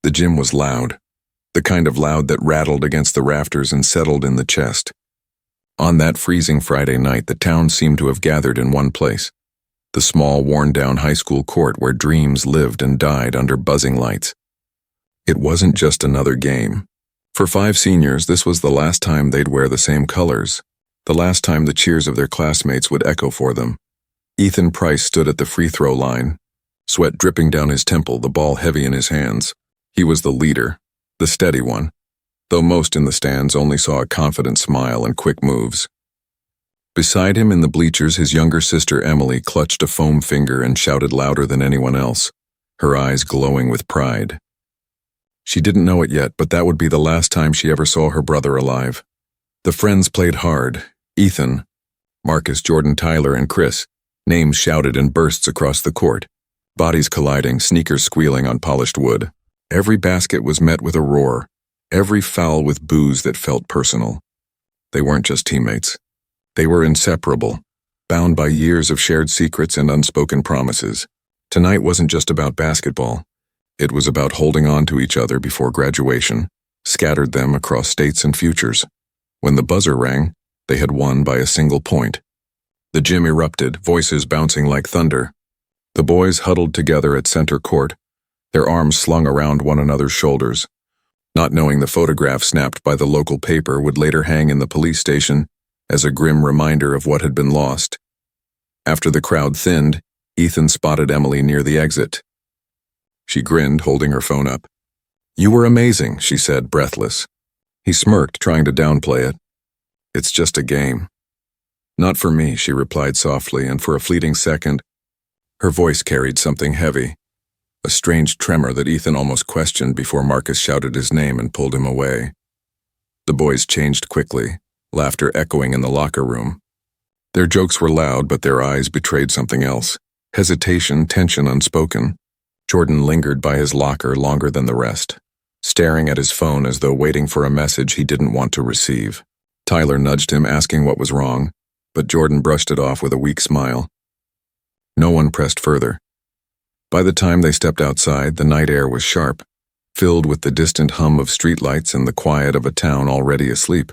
The gym was loud, the kind of loud that rattled against the rafters and settled in the chest. On that freezing Friday night, the town seemed to have gathered in one place, the small, worn-down high school court where dreams lived and died under buzzing lights. It wasn't just another game. For 5 seniors, this was the last time they'd wear the same colors, the last time the cheers of their classmates would echo for them. Ethan Price stood at the free throw line, sweat dripping down his temple, the ball heavy in his hands. He was the leader, the steady one, though most in the stands only saw a confident smile and quick moves. Beside him in the bleachers, his younger sister Emily clutched a foam finger and shouted louder than anyone else, her eyes glowing with pride. She didn't know it yet, but that would be the last time she ever saw her brother alive. The friends played hard. Ethan, Marcus, Jordan, Tyler, and Chris. Names shouted in bursts across the court, bodies colliding, sneakers squealing on polished wood. Every basket was met with a roar, every foul with boos that felt personal. They weren't just teammates. They were inseparable, bound by years of shared secrets and unspoken promises. Tonight wasn't just about basketball. It was about holding on to each other before graduation, scattered them across states and futures. When the buzzer rang, they had won by a single point. The gym erupted, voices bouncing like thunder. The boys huddled together at center court, their arms slung around one another's shoulders, not knowing the photograph snapped by the local paper would later hang in the police station as a grim reminder of what had been lost. After the crowd thinned, Ethan spotted Emily near the exit. She grinned, holding her phone up. "You were amazing," she said, breathless. He smirked, trying to downplay it. "It's just a game." "Not for me," she replied softly, and for a fleeting second, her voice carried something heavy, a strange tremor that Ethan almost questioned before Marcus shouted his name and pulled him away. The boys changed quickly, laughter echoing in the locker room. Their jokes were loud, but their eyes betrayed something else, hesitation, tension unspoken. Jordan lingered by his locker longer than the rest, staring at his phone as though waiting for a message he didn't want to receive. Tyler nudged him, asking what was wrong, but Jordan brushed it off with a weak smile. No one pressed further. By the time they stepped outside, the night air was sharp, filled with the distant hum of streetlights and the quiet of a town already asleep.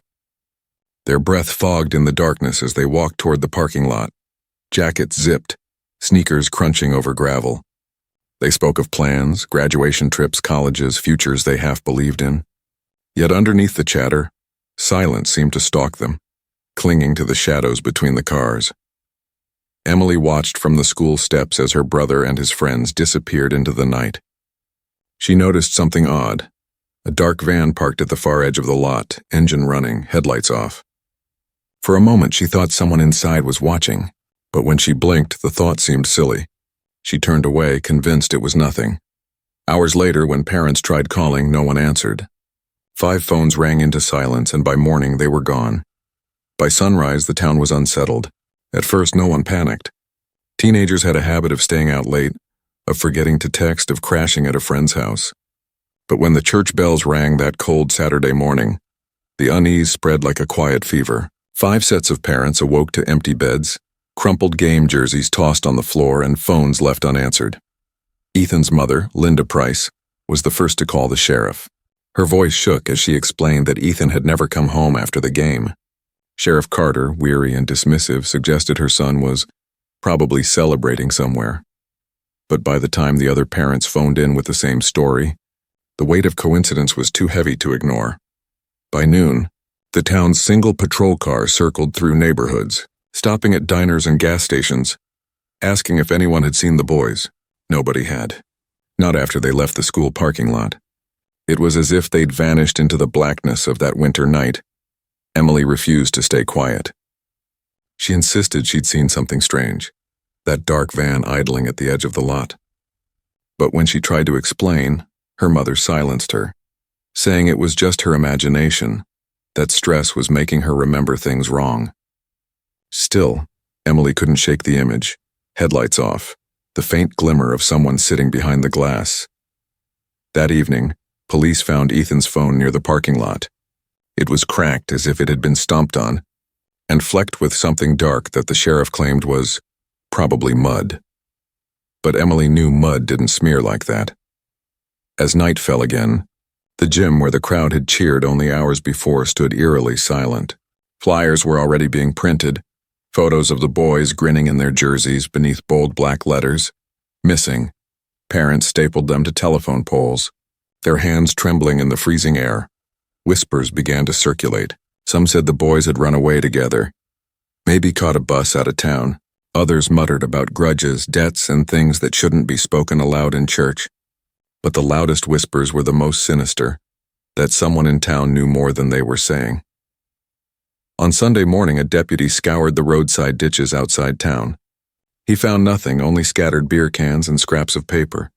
Their breath fogged in the darkness as they walked toward the parking lot, jackets zipped, sneakers crunching over gravel. They spoke of plans, graduation trips, colleges, futures they half believed in. Yet underneath the chatter, silence seemed to stalk them, clinging to the shadows between the cars. Emily watched from the school steps as her brother and his friends disappeared into the night. She noticed something odd. A dark van parked at the far edge of the lot, engine running, headlights off. For a moment she thought someone inside was watching, but when she blinked, the thought seemed silly. She turned away, convinced it was nothing. Hours later, when parents tried calling, no one answered. 5 phones rang into silence, and by morning they were gone. By sunrise, the town was unsettled. At first, no one panicked. Teenagers had a habit of staying out late, of forgetting to text, of crashing at a friend's house. But when the church bells rang that cold Saturday morning, the unease spread like a quiet fever. 5 sets of parents awoke to empty beds, crumpled game jerseys tossed on the floor, and phones left unanswered. Ethan's mother, Linda Price, was the first to call the sheriff. Her voice shook as she explained that Ethan had never come home after the game. Sheriff Carter, weary and dismissive, suggested her son was probably celebrating somewhere. But by the time the other parents phoned in with the same story, the weight of coincidence was too heavy to ignore. By noon, the town's single patrol car circled through neighborhoods, stopping at diners and gas stations, asking if anyone had seen the boys. Nobody had. Not after they left the school parking lot. It was as if they'd vanished into the blackness of that winter night. Emily refused to stay quiet. She insisted she'd seen something strange, that dark van idling at the edge of the lot. But when she tried to explain, her mother silenced her, saying it was just her imagination, that stress was making her remember things wrong. Still, Emily couldn't shake the image, headlights off, the faint glimmer of someone sitting behind the glass. That evening, police found Ethan's phone near the parking lot. It was cracked as if it had been stomped on, and flecked with something dark that the sheriff claimed was probably mud. But Emily knew mud didn't smear like that. As night fell again, the gym where the crowd had cheered only hours before stood eerily silent. Flyers were already being printed, photos of the boys grinning in their jerseys beneath bold black letters. Missing. Parents stapled them to telephone poles, their hands trembling in the freezing air. Whispers began to circulate. Some said the boys had run away together, maybe caught a bus out of town. Others muttered about grudges, debts, and things that shouldn't be spoken aloud in church. But the loudest whispers were the most sinister, that someone in town knew more than they were saying. On Sunday morning, a deputy scoured the roadside ditches outside town. He found nothing, only scattered beer cans and scraps of paper.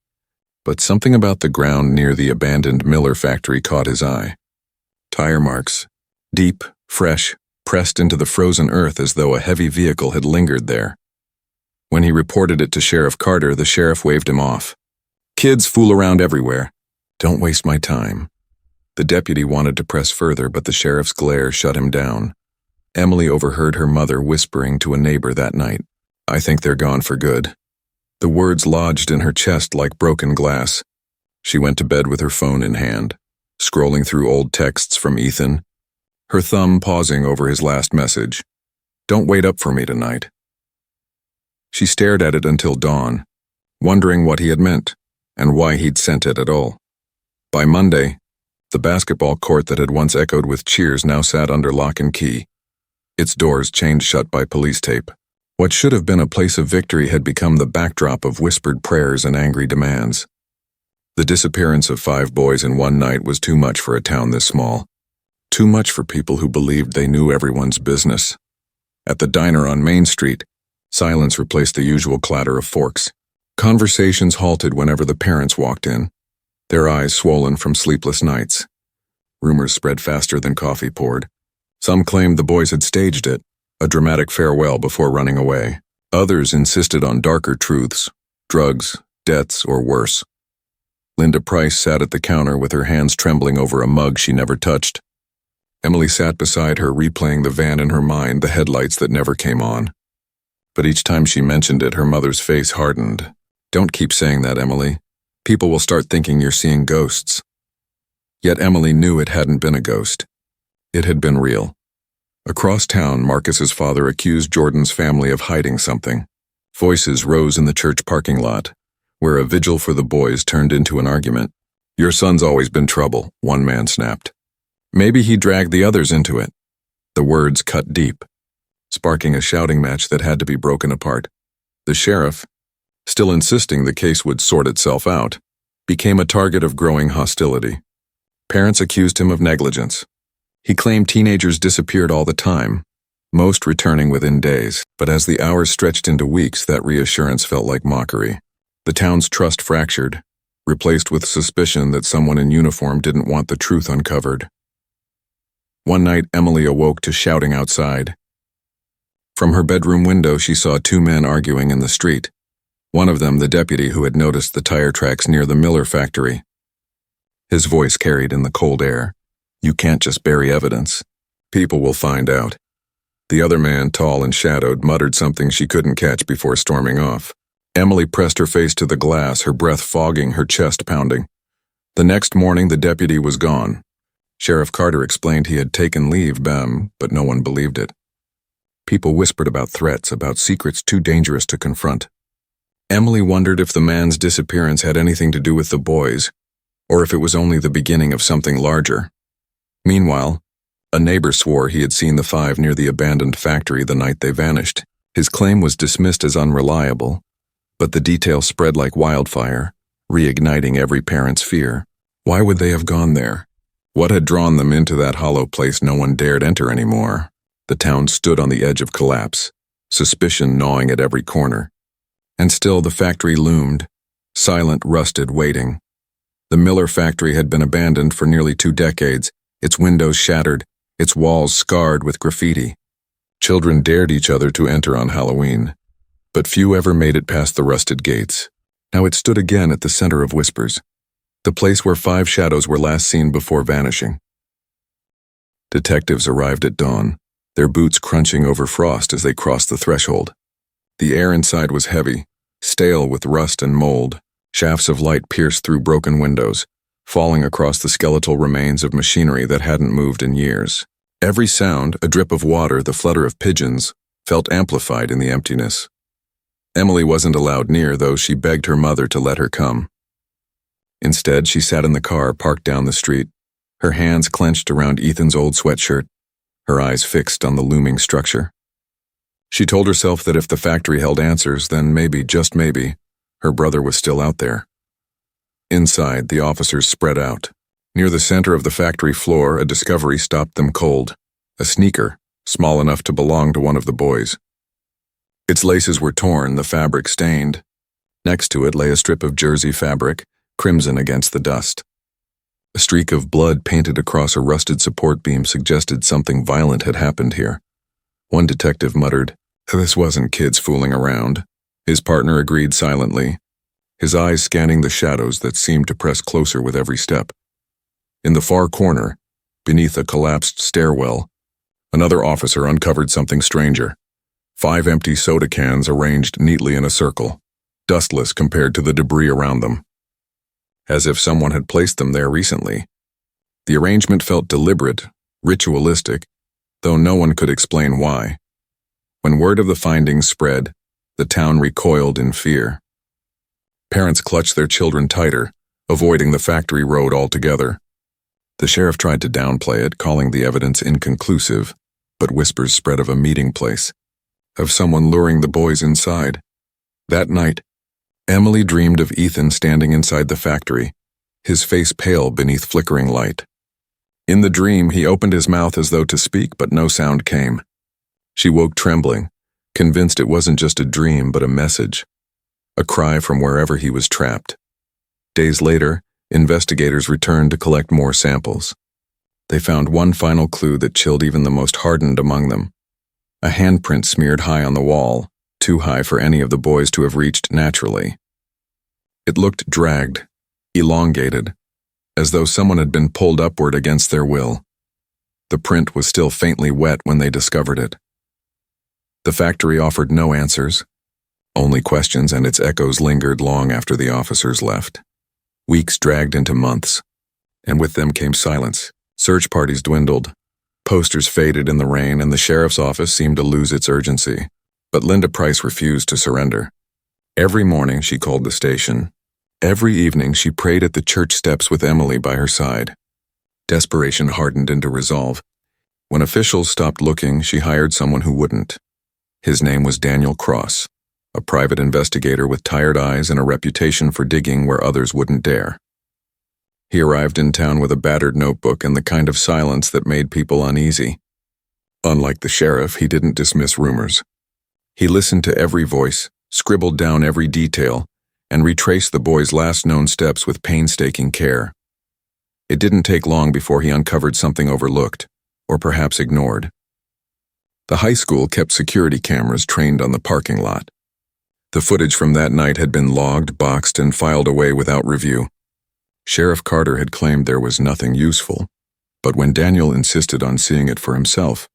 But something about the ground near the abandoned Miller factory caught his eye. Tire marks, deep, fresh, pressed into the frozen earth as though a heavy vehicle had lingered there. When he reported it to Sheriff Carter, the sheriff waved him off. "Kids fool around everywhere. Don't waste my time." The deputy wanted to press further, but the sheriff's glare shut him down. Emily overheard her mother whispering to a neighbor that night, "I think they're gone for good." The words lodged in her chest like broken glass. She went to bed with her phone in hand, scrolling through old texts from Ethan, her thumb pausing over his last message. "Don't wait up for me tonight." She stared at it until dawn, wondering what he had meant and why he'd sent it at all. By Monday, the basketball court that had once echoed with cheers now sat under lock and key, its doors chained shut by police tape. What should have been a place of victory had become the backdrop of whispered prayers and angry demands. The disappearance of 5 boys in one night was too much for a town this small. Too much for people who believed they knew everyone's business. At the diner on Main Street, silence replaced the usual clatter of forks. Conversations halted whenever the parents walked in, their eyes swollen from sleepless nights. Rumors spread faster than coffee poured. Some claimed the boys had staged it, a dramatic farewell before running away. Others insisted on darker truths, drugs, debts, or worse. Linda Price sat at the counter with her hands trembling over a mug she never touched. Emily sat beside her, replaying the van in her mind, the headlights that never came on. But each time she mentioned it, her mother's face hardened. "Don't keep saying that, Emily. People will start thinking you're seeing ghosts." Yet Emily knew it hadn't been a ghost. It had been real. Across town, Marcus's father accused Jordan's family of hiding something. Voices rose in the church parking lot, where a vigil for the boys turned into an argument. "Your son's always been trouble," one man snapped. "Maybe he dragged the others into it." The words cut deep, sparking a shouting match that had to be broken apart. The sheriff, still insisting the case would sort itself out, became a target of growing hostility. Parents accused him of negligence. He claimed teenagers disappeared all the time, most returning within days, but as the hours stretched into weeks, that reassurance felt like mockery. The town's trust fractured, replaced with suspicion that someone in uniform didn't want the truth uncovered. One night, Emily awoke to shouting outside. From her bedroom window, she saw 2 men arguing in the street. One of them, the deputy who had noticed the tire tracks near the Miller factory. His voice carried in the cold air. "You can't just bury evidence. People will find out." The other man, tall and shadowed, muttered something she couldn't catch before storming off. Emily pressed her face to the glass, her breath fogging, her chest pounding. The next morning, the deputy was gone. Sheriff Carter explained he had taken leave, but no one believed it. People whispered about threats, about secrets too dangerous to confront. Emily wondered if the man's disappearance had anything to do with the boys, or if it was only the beginning of something larger. Meanwhile, a neighbor swore he had seen the 5 near the abandoned factory the night they vanished. His claim was dismissed as unreliable, but the details spread like wildfire, reigniting every parent's fear. Why would they have gone there? What had drawn them into that hollow place no one dared enter anymore? The town stood on the edge of collapse, suspicion gnawing at every corner. And still the factory loomed, silent, rusted, waiting. The Miller factory had been abandoned for nearly 2 decades, its windows shattered, its walls scarred with graffiti. Children dared each other to enter on Halloween, but few ever made it past the rusted gates. Now it stood again at the center of whispers, the place where 5 shadows were last seen before vanishing. Detectives arrived at dawn, their boots crunching over frost as they crossed the threshold. The air inside was heavy, stale with rust and mold. Shafts of light pierced through broken windows, falling across the skeletal remains of machinery that hadn't moved in years. Every sound, a drip of water, the flutter of pigeons, felt amplified in the emptiness. Emily wasn't allowed near, though she begged her mother to let her come. Instead, she sat in the car parked down the street, her hands clenched around Ethan's old sweatshirt, her eyes fixed on the looming structure. She told herself that if the factory held answers, then maybe, just maybe, her brother was still out there. Inside, the officers spread out. Near the center of the factory floor, a discovery stopped them cold. A sneaker, small enough to belong to one of the boys. Its laces were torn, the fabric stained. Next to it lay a strip of jersey fabric, crimson against the dust. A streak of blood painted across a rusted support beam suggested something violent had happened here. One detective muttered, "This wasn't kids fooling around." His partner agreed silently, his eyes scanning the shadows that seemed to press closer with every step. In the far corner, beneath a collapsed stairwell, another officer uncovered something stranger. 5 empty soda cans arranged neatly in a circle, dustless compared to the debris around them. As if someone had placed them there recently. The arrangement felt deliberate, ritualistic, though no one could explain why. When word of the findings spread, the town recoiled in fear. Parents clutched their children tighter, avoiding the factory road altogether. The sheriff tried to downplay it, calling the evidence inconclusive, but whispers spread of a meeting place, of someone luring the boys inside. That night, Emily dreamed of Ethan standing inside the factory, his face pale beneath flickering light. In the dream, he opened his mouth as though to speak, but no sound came. She woke trembling, convinced it wasn't just a dream but a message, a cry from wherever he was trapped. Days later, investigators returned to collect more samples. They found one final clue that chilled even the most hardened among them. A handprint smeared high on the wall, too high for any of the boys to have reached naturally. It looked dragged, elongated, as though someone had been pulled upward against their will. The print was still faintly wet when they discovered it. The factory offered no answers, only questions, and its echoes lingered long after the officers left. Weeks dragged into months, and with them came silence. Search parties dwindled, posters faded in the rain, and the sheriff's office seemed to lose its urgency. But Linda Price refused to surrender. Every morning she called the station. Every evening she prayed at the church steps with Emily by her side. Desperation hardened into resolve. When officials stopped looking, she hired someone who wouldn't. His name was Daniel Cross, a private investigator with tired eyes and a reputation for digging where others wouldn't dare. He arrived in town with a battered notebook and the kind of silence that made people uneasy. Unlike the sheriff, he didn't dismiss rumors. He listened to every voice, scribbled down every detail, and retraced the boys' last known steps with painstaking care. It didn't take long before he uncovered something overlooked, or perhaps ignored. The high school kept security cameras trained on the parking lot. The footage from that night had been logged, boxed, and filed away without review. Sheriff Carter had claimed there was nothing useful, but when Daniel insisted on seeing it for himself,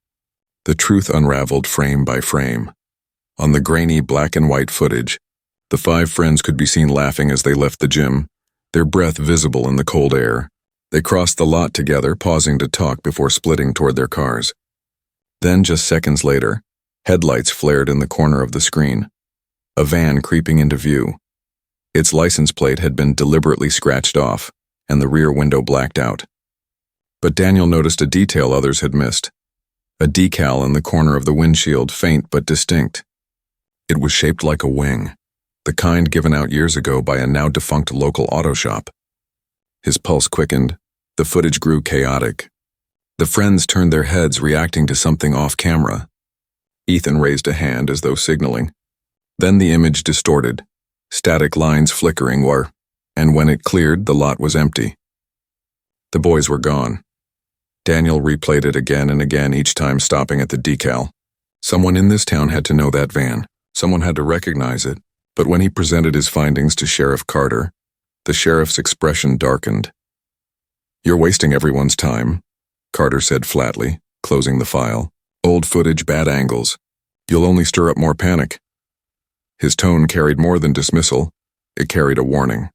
the truth unraveled frame by frame. On the grainy black and white footage, the 5 friends could be seen laughing as they left the gym, their breath visible in the cold air. They crossed the lot together, pausing to talk before splitting toward their cars. Then, just seconds later, headlights flared in the corner of the screen. A van creeping into view. Its license plate had been deliberately scratched off, and the rear window blacked out. But Daniel noticed a detail others had missed. A decal in the corner of the windshield, faint but distinct. It was shaped like a wing, the kind given out years ago by a now-defunct local auto shop. His pulse quickened. The footage grew chaotic. The friends turned their heads, reacting to something off-camera. Ethan raised a hand as though signaling. Then the image distorted, static lines flickering and when it cleared, the lot was empty. The boys were gone. Daniel replayed it again and again, each time stopping at the decal. Someone in this town had to know that van. Someone had to recognize it. But when he presented his findings to Sheriff Carter, the sheriff's expression darkened. "You're wasting everyone's time," Carter said flatly, closing the file. "Old footage, bad angles. You'll only stir up more panic." His tone carried more than dismissal. It carried a warning.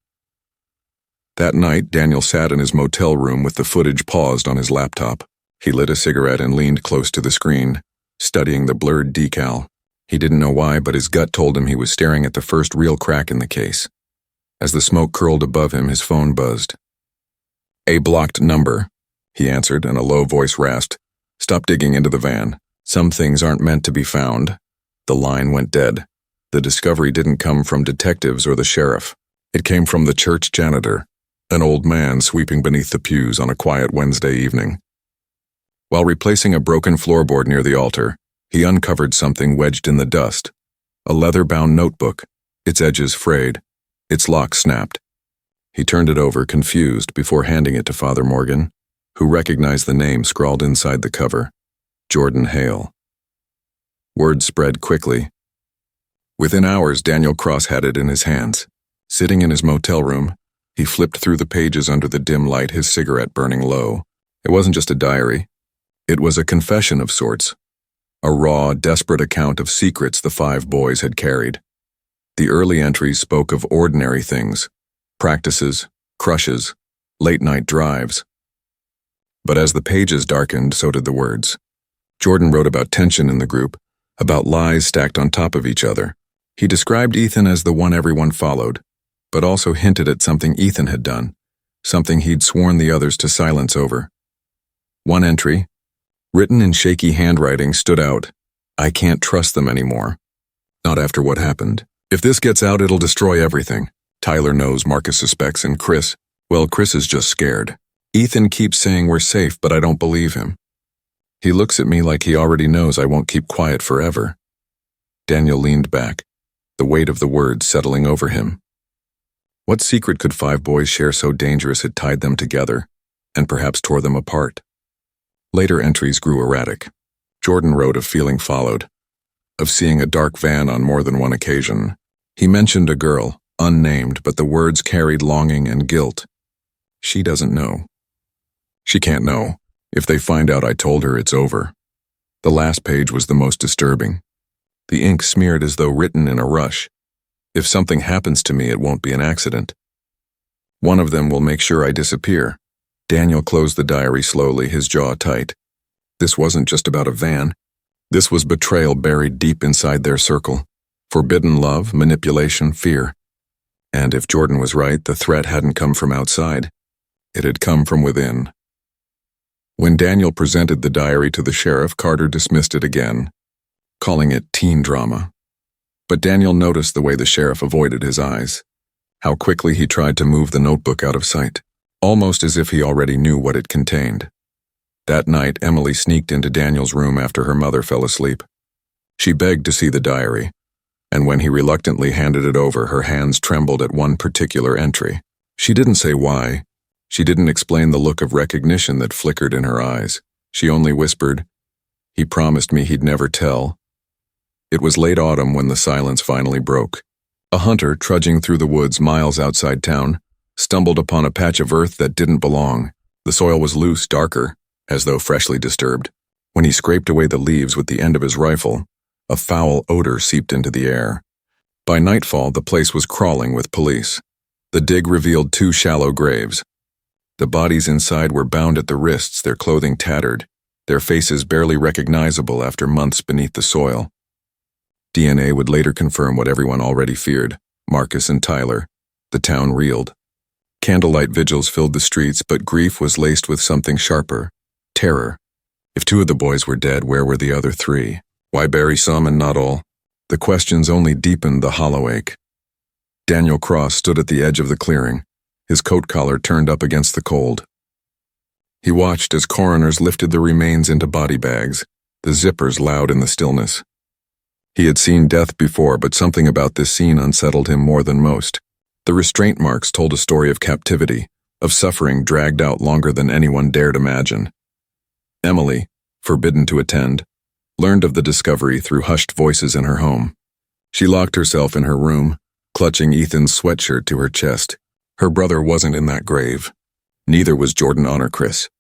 That night, Daniel sat in his motel room with the footage paused on his laptop. He lit a cigarette and leaned close to the screen, studying the blurred decal. He didn't know why, but his gut told him he was staring at the first real crack in the case. As the smoke curled above him, his phone buzzed. "A blocked number," he answered, and a low voice rasped. "Stop digging into the van. Some things aren't meant to be found." The line went dead. The discovery didn't come from detectives or the sheriff. It came from the church janitor, an old man sweeping beneath the pews on a quiet Wednesday evening. While replacing a broken floorboard near the altar, he uncovered something wedged in the dust. A leather-bound notebook, its edges frayed, its lock snapped. He turned it over, confused, before handing it to Father Morgan, who recognized the name scrawled inside the cover: Jordan Hale. Word spread quickly. Within hours, Daniel Cross had it in his hands. Sitting in his motel room, he flipped through the pages under the dim light, his cigarette burning low. It wasn't just a diary. It was a confession of sorts. A raw, desperate account of secrets the 5 boys had carried. The early entries spoke of ordinary things: practices, crushes, late-night drives. But as the pages darkened, so did the words. Jordan wrote about tension in the group, about lies stacked on top of each other. He described Ethan as the one everyone followed, but also hinted at something Ethan had done, something he'd sworn the others to silence over. One entry, written in shaky handwriting, stood out. "I can't trust them anymore. Not after what happened. If this gets out, it'll destroy everything. Tyler knows Marcus suspects, and Chris is just scared. Ethan keeps saying we're safe, but I don't believe him. He looks at me like he already knows I won't keep quiet forever." Daniel leaned back, the weight of the words settling over him. What secret could 5 boys share so dangerous it tied them together, and perhaps tore them apart? Later entries grew erratic. Jordan wrote of feeling followed, of seeing a dark van on more than one occasion. He mentioned a girl, unnamed, but the words carried longing and guilt. "She doesn't know. She can't know. If they find out I told her, it's over." The last page was the most disturbing. The ink smeared as though written in a rush. "If something happens to me, it won't be an accident. One of them will make sure I disappear." Daniel closed the diary slowly, his jaw tight. This wasn't just about a van. This was betrayal buried deep inside their circle. Forbidden love, manipulation, fear. And if Jordan was right, the threat hadn't come from outside. It had come from within. When Daniel presented the diary to the sheriff, Carter dismissed it again, calling it teen drama. But Daniel noticed the way the sheriff avoided his eyes, how quickly he tried to move the notebook out of sight, almost as if he already knew what it contained. That night, Emily sneaked into Daniel's room after her mother fell asleep. She begged to see the diary, and when he reluctantly handed it over, her hands trembled at one particular entry. She didn't say why. She didn't explain the look of recognition that flickered in her eyes. She only whispered, "He promised me he'd never tell." It was late autumn when the silence finally broke. A hunter, trudging through the woods miles outside town, stumbled upon a patch of earth that didn't belong. The soil was loose, darker, as though freshly disturbed. When he scraped away the leaves with the end of his rifle, a foul odor seeped into the air. By nightfall, the place was crawling with police. The dig revealed 2 shallow graves. The bodies inside were bound at the wrists, their clothing tattered, their faces barely recognizable after months beneath the soil. DNA would later confirm what everyone already feared: Marcus and Tyler. The town reeled. Candlelight vigils filled the streets, but grief was laced with something sharper: terror. If 2 of the boys were dead, where were the other 3? Why bury some and not all? The questions only deepened the hollow ache. Daniel Cross stood at the edge of the clearing, his coat collar turned up against the cold. He watched as coroners lifted the remains into body bags, the zippers loud in the stillness. He had seen death before, but something about this scene unsettled him more than most. The restraint marks told a story of captivity, of suffering dragged out longer than anyone dared imagine. Emily, forbidden to attend, learned of the discovery through hushed voices in her home. She locked herself in her room, clutching Ethan's sweatshirt to her chest. Her brother wasn't in that grave. Neither was Jordan or Chris.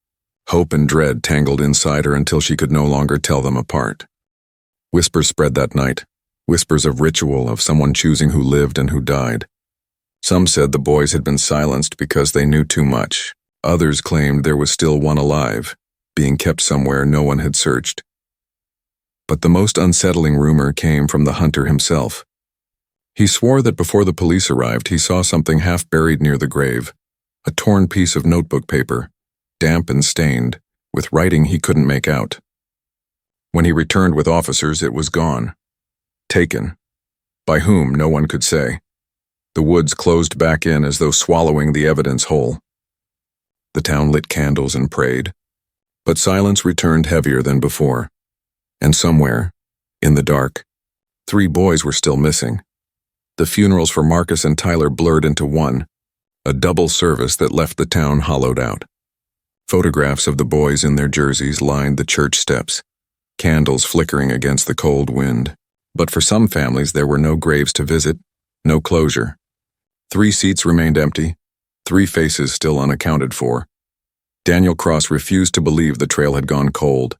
Hope and dread tangled inside her until she could no longer tell them apart. Whispers spread that night, whispers of ritual, of someone choosing who lived and who died. Some said the boys had been silenced because they knew too much. Others claimed there was still one alive, being kept somewhere no one had searched. But the most unsettling rumor came from the hunter himself. He swore that before the police arrived, he saw something half buried near the grave, a torn piece of notebook paper, damp and stained, with writing he couldn't make out. When he returned with officers, it was gone. Taken. By whom, no one could say. The woods closed back in as though swallowing the evidence whole. The town lit candles and prayed, but silence returned heavier than before. And somewhere, in the dark, 3 boys were still missing. The funerals for Marcus and Tyler blurred into one, a double service that left the town hollowed out. Photographs of the boys in their jerseys lined the church steps, candles flickering against the cold wind. But for some families there were no graves to visit, no closure. 3 seats remained empty, 3 faces still unaccounted for. Daniel Cross refused to believe the trail had gone cold.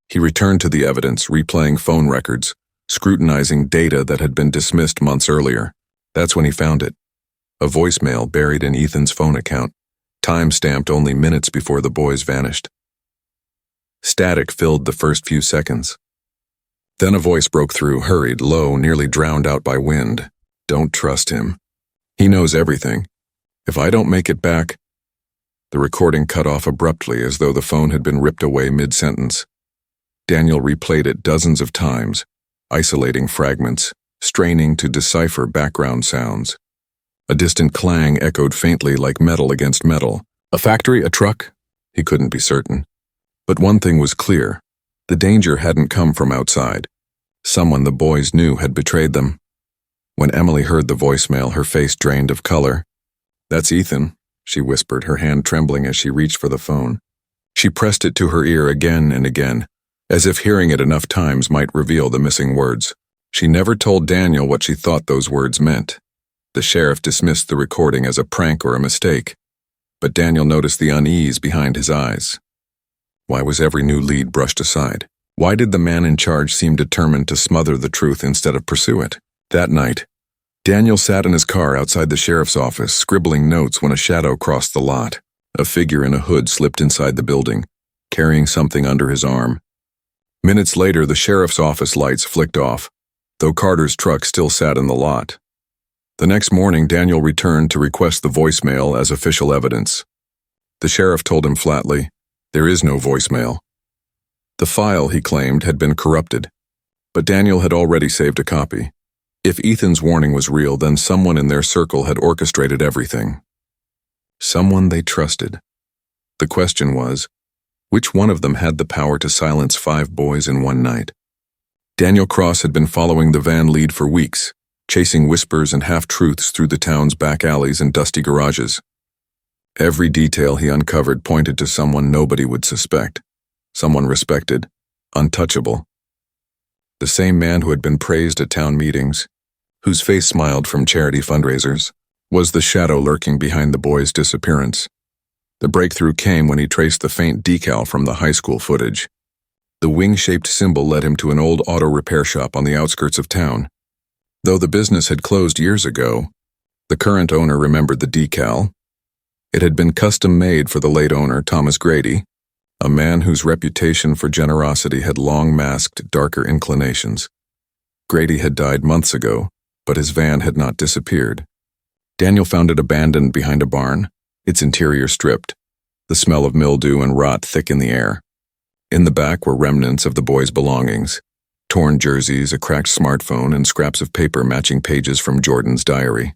He returned to the evidence, replaying phone records, scrutinizing data that had been dismissed months earlier. That's when he found it. A voicemail buried in Ethan's phone account, time-stamped only minutes before the boys vanished. Static filled the first few seconds. Then a voice broke through, hurried, low, nearly drowned out by wind. Don't trust him. He knows everything. If I don't make it back... The recording cut off abruptly as though the phone had been ripped away mid-sentence. Daniel replayed it dozens of times, isolating fragments, straining to decipher background sounds. A distant clang echoed faintly like metal against metal. A factory, a truck? He couldn't be certain. But one thing was clear. The danger hadn't come from outside. Someone the boys knew had betrayed them. When Emily heard the voicemail, her face drained of color. That's Ethan, she whispered, her hand trembling as she reached for the phone. She pressed it to her ear again and again, as if hearing it enough times might reveal the missing words. She never told Daniel what she thought those words meant. The sheriff dismissed the recording as a prank or a mistake, but Daniel noticed the unease behind his eyes. Why was every new lead brushed aside? Why did the man in charge seem determined to smother the truth instead of pursue it? That night, Daniel sat in his car outside the sheriff's office, scribbling notes when a shadow crossed the lot. A figure in a hood slipped inside the building, carrying something under his arm. Minutes later, the sheriff's office lights flicked off, though Carter's truck still sat in the lot. The next morning, Daniel returned to request the voicemail as official evidence. The sheriff told him flatly, there is no voicemail. The file, he claimed, had been corrupted, but Daniel had already saved a copy. If Ethan's warning was real, then someone in their circle had orchestrated everything. Someone they trusted. The question was, which one of them had the power to silence 5 boys in one night? Daniel Cross had been following the van lead for weeks, chasing whispers and half-truths through the town's back alleys and dusty garages. Every detail he uncovered pointed to someone nobody would suspect, someone respected, untouchable. The same man who had been praised at town meetings, whose face smiled from charity fundraisers, was the shadow lurking behind the boy's disappearance. The breakthrough came when he traced the faint decal from the high school footage. The wing-shaped symbol led him to an old auto repair shop on the outskirts of town. Though the business had closed years ago, the current owner remembered the decal. It had been custom-made for the late owner, Thomas Grady, a man whose reputation for generosity had long masked darker inclinations. Grady had died months ago, but his van had not disappeared. Daniel found it abandoned behind a barn, its interior stripped, the smell of mildew and rot thick in the air. In the back were remnants of the boys' belongings, torn jerseys, a cracked smartphone, and scraps of paper matching pages from Jordan's diary.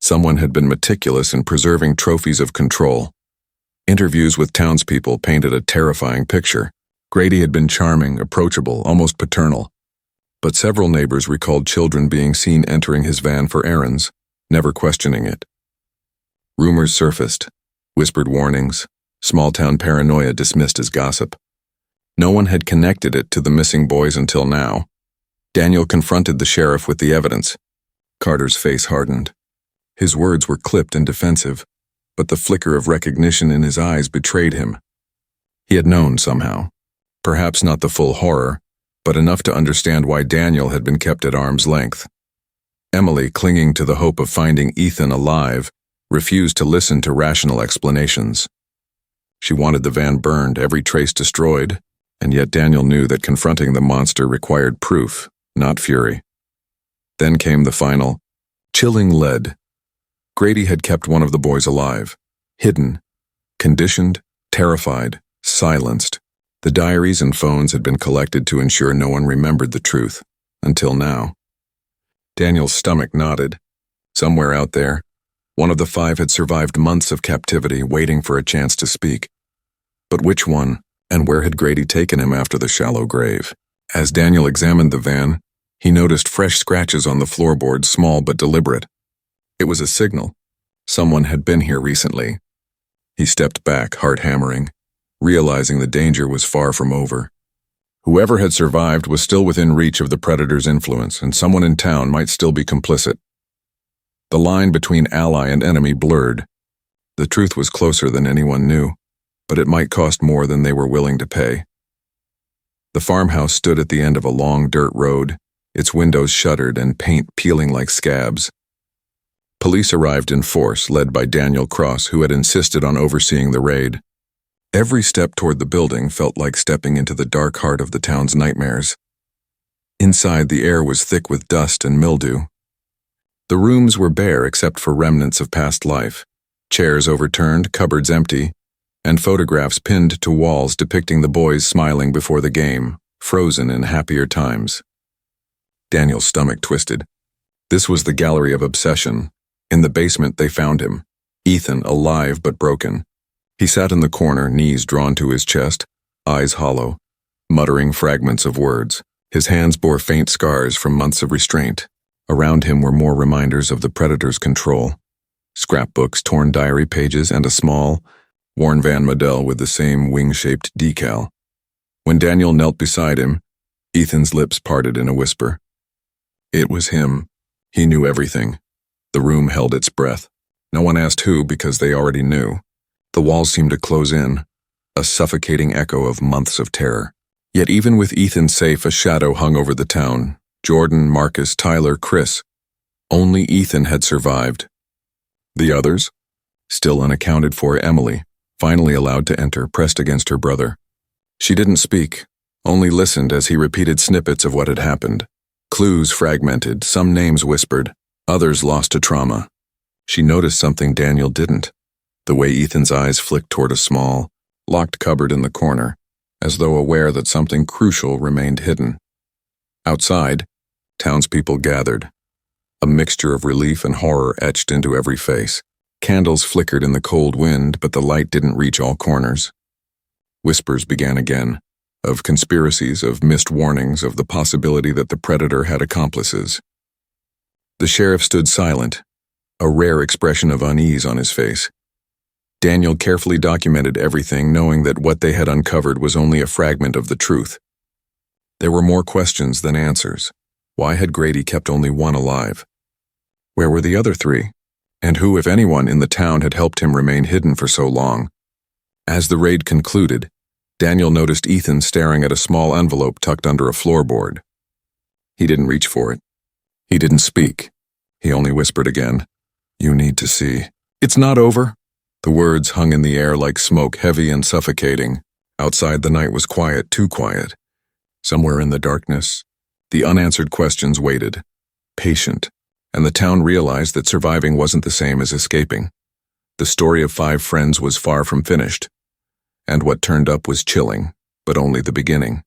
Someone had been meticulous in preserving trophies of control. Interviews with townspeople painted a terrifying picture. Grady had been charming, approachable, almost paternal. But several neighbors recalled children being seen entering his van for errands, never questioning it. Rumors surfaced, whispered warnings, small-town paranoia dismissed as gossip. No one had connected it to the missing boys until now. Daniel confronted the sheriff with the evidence. Carter's face hardened. His words were clipped and defensive, but the flicker of recognition in his eyes betrayed him. He had known somehow. Perhaps not the full horror, but enough to understand why Daniel had been kept at arm's length. Emily, clinging to the hope of finding Ethan alive, refused to listen to rational explanations. She wanted the van burned, every trace destroyed, and yet Daniel knew that confronting the monster required proof, not fury. Then came the final, chilling lead. Grady had kept one of the boys alive, hidden, conditioned, terrified, silenced. The diaries and phones had been collected to ensure no one remembered the truth, until now. Daniel's stomach knotted. Somewhere out there, one of the 5 had survived months of captivity, waiting for a chance to speak. But which one, and where had Grady taken him after the shallow grave? As Daniel examined the van, he noticed fresh scratches on the floorboard, small but deliberate. It was a signal. Someone had been here recently. He stepped back, heart hammering, realizing the danger was far from over. Whoever had survived was still within reach of the predator's influence, and someone in town might still be complicit. The line between ally and enemy blurred. The truth was closer than anyone knew, but it might cost more than they were willing to pay. The farmhouse stood at the end of a long dirt road, its windows shuttered and paint peeling like scabs. Police arrived in force, led by Daniel Cross, who had insisted on overseeing the raid. Every step toward the building felt like stepping into the dark heart of the town's nightmares. Inside, the air was thick with dust and mildew. The rooms were bare except for remnants of past life, chairs overturned, cupboards empty, and photographs pinned to walls depicting the boys smiling before the game, frozen in happier times. Daniel's stomach twisted. This was the gallery of obsession. In the basement they found him, Ethan, alive but broken. He sat in the corner, knees drawn to his chest, eyes hollow, muttering fragments of words. His hands bore faint scars from months of restraint. Around him were more reminders of the predator's control. Scrapbooks, torn diary pages, and a small, worn Van Model with the same wing-shaped decal. When Daniel knelt beside him, Ethan's lips parted in a whisper. It was him. He knew everything. The room held its breath. No one asked who because they already knew. The walls seemed to close in, a suffocating echo of months of terror. Yet even with Ethan safe, a shadow hung over the town. Jordan, Marcus, Tyler, Chris. Only Ethan had survived. The others? Still unaccounted for. Emily, finally allowed to enter, pressed against her brother. She didn't speak, only listened as he repeated snippets of what had happened. Clues fragmented, some names whispered, others lost to trauma. She noticed something Daniel didn't. The way Ethan's eyes flicked toward a small, locked cupboard in the corner, as though aware that something crucial remained hidden. Outside, townspeople gathered. A mixture of relief and horror etched into every face. Candles flickered in the cold wind, but the light didn't reach all corners. Whispers began again, of conspiracies, of missed warnings, of the possibility that the predator had accomplices. The sheriff stood silent, a rare expression of unease on his face. Daniel carefully documented everything, knowing that what they had uncovered was only a fragment of the truth. There were more questions than answers. Why had Grady kept only one alive? Where were the other 3? And who, if anyone, in the town had helped him remain hidden for so long? As the raid concluded, Daniel noticed Ethan staring at a small envelope tucked under a floorboard. He didn't reach for it. He didn't speak. He only whispered again, "You need to see." "It's not over." The words hung in the air like smoke, heavy and suffocating. Outside, the night was quiet, too quiet. Somewhere in the darkness, the unanswered questions waited, patient, and the town realized that surviving wasn't the same as escaping. The story of 5 friends was far from finished, and what turned up was chilling, but only the beginning.